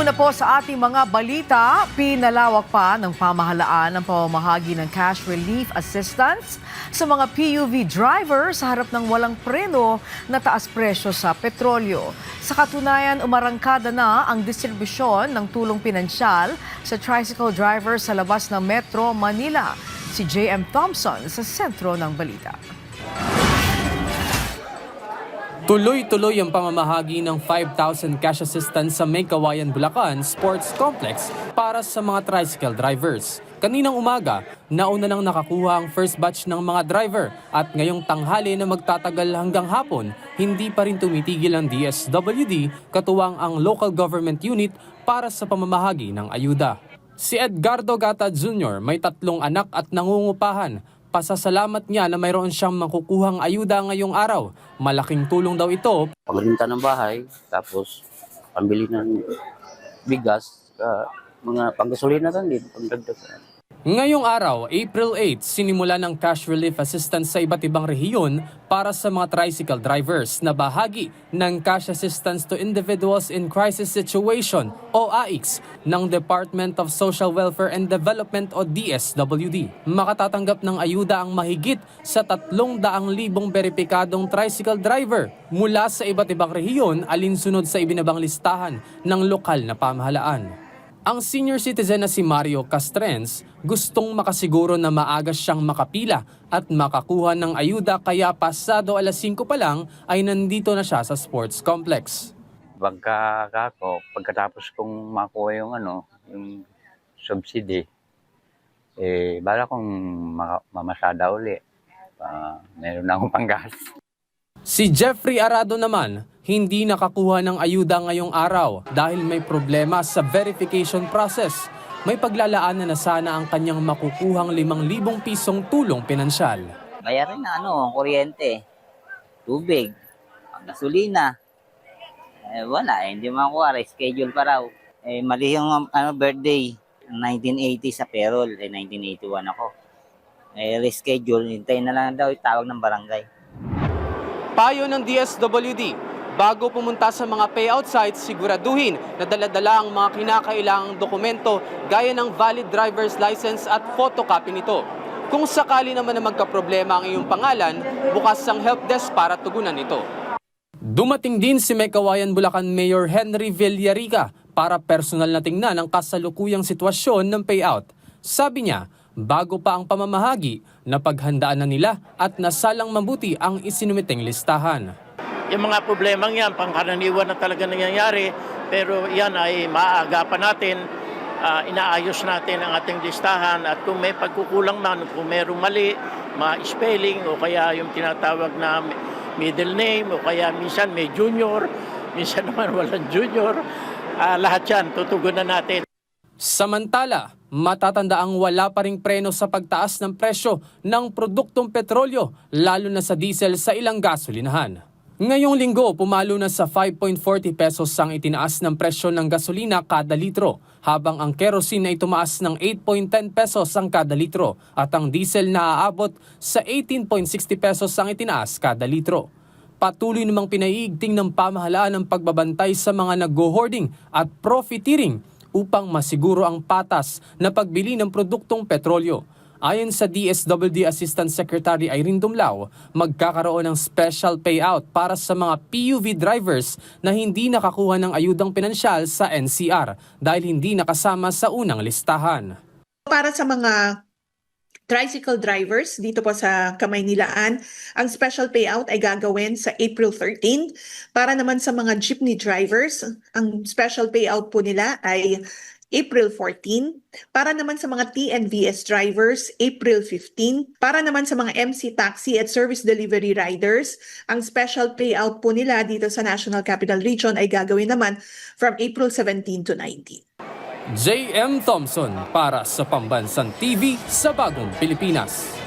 Una po sa ating mga balita, pinalawak pa ng pamahalaan ang pamamahagi ng cash relief assistance sa mga PUV driver sa harap ng walang preno na taas presyo sa petrolyo. Sa katunayan, umarangkada na ang distribusyon ng tulong pinansyal sa tricycle driver sa labas ng Metro Manila. Si J.M. Thompson sa sentro ng balita. Tuloy-tuloy ang pamamahagi ng 5,000 cash assistance sa May Kawayan, Bulacan Sports Complex para sa mga tricycle drivers. Kaninang umaga, nauna nang nakakuha ang first batch ng mga driver at ngayong tanghali na magtatagal hanggang hapon, hindi pa rin tumitigil ang DSWD katuwang ang local government unit para sa pamamahagi ng ayuda. Si Edgardo Gata Jr. may 3 anak at nangungupahan. Pasasalamat niya na mayroon siyang makukuhang ayuda ngayong araw. Malaking tulong daw ito. Paglinta ng bahay, tapos pambili ng bigas, mga panggasolina lang din, pangdagdag. Ngayong araw, April 8, sinimula ng cash relief assistance sa iba't ibang rehiyon para sa mga tricycle drivers na bahagi ng Cash Assistance to Individuals in Crisis Situation o AICS ng Department of Social Welfare and Development o DSWD. Makatatanggap ng ayuda ang mahigit sa 300,000 beripikadong tricycle driver mula sa iba't ibang rehiyon alinsunod sa ibinabang listahan ng lokal na pamahalaan. Ang senior citizen na si Mario Castrens gustong makasiguro na maaga siyang makapila at makakuha ng ayuda kaya pasado alas 5 pa lang ay nandito na siya sa sports complex. Pagkatapos kong makuha yung subsidy, bala kong mamasada uli. Meron na akong panggas. Si Jeffrey Arado naman, hindi nakakuha ng ayuda ngayong araw dahil may problema sa verification process. May paglalaanan na sana ang kanyang makukuhang 5,000 pisong tulong pinansyal. Bayarin na kuryente, tubig, gasolina. Wala, hindi makuha, reschedule pa raw. Mali yung birthday, 1980 sa payroll, 1981 ako. Reschedule, hintayin na lang daw, tawag ng barangay. Payo ng DSWD, bago pumunta sa mga payout sites, siguraduhin na dala-dala ang mga kinakailangang dokumento gaya ng valid driver's license at photocopy nito. Kung sakali naman na magkaproblema ang iyong pangalan, bukas ang help desk para tugunan ito. Dumating din si May Kawayan, Bulacan Mayor Henry Villarica para personal na tingnan ang kasalukuyang sitwasyon ng payout. Sabi niya, bago pa ang pamamahagi, napaghandaan na nila at nasalang mabuti ang isinumiting listahan. Yung mga problemang yan, pangkaraniwan na talaga nangyayari, pero yan ay maaagapan natin, inaayos natin ang ating listahan at kung may pagkukulang man, kung mayroong mali, ma-spelling o kaya yung tinatawag na middle name o kaya minsan may junior, minsan naman walang junior, lahat yan tutugunan natin. Samantala, matatandaang wala pa ring preno sa pagtaas ng presyo ng produktong petrolyo, lalo na sa diesel sa ilang gasolinahan. Ngayong linggo, pumalo na sa 5.40 pesos ang itinaas ng presyo ng gasolina kada litro, habang ang kerosene ay tumaas ng 8.10 pesos ang kada litro at ang diesel na aabot sa 18.60 pesos ang itinaas kada litro. Patuloy namang pinaiigting ng pamahalaan ang pagbabantay sa mga nag-hoarding at profiteering upang masiguro ang patas na pagbili ng produktong petrolyo. Ayon sa DSWD Assistant Secretary Irene Dumlao, magkakaroon ng special payout para sa mga PUV drivers na hindi nakakuha ng ayudang pinansyal sa NCR dahil hindi nakasama sa unang listahan. Para sa mga tricycle drivers dito po sa Kamaynilaan, ang special payout ay gagawin sa April 13. Para naman sa mga jeepney drivers, ang special payout po nila ay April 14. Para naman sa mga TNVS drivers, April 15. Para naman sa mga MC taxi at service delivery riders, ang special payout po nila dito sa National Capital Region ay gagawin naman from April 17 to 19. J.M. Thompson para sa Pambansang TV sa Bagong Pilipinas.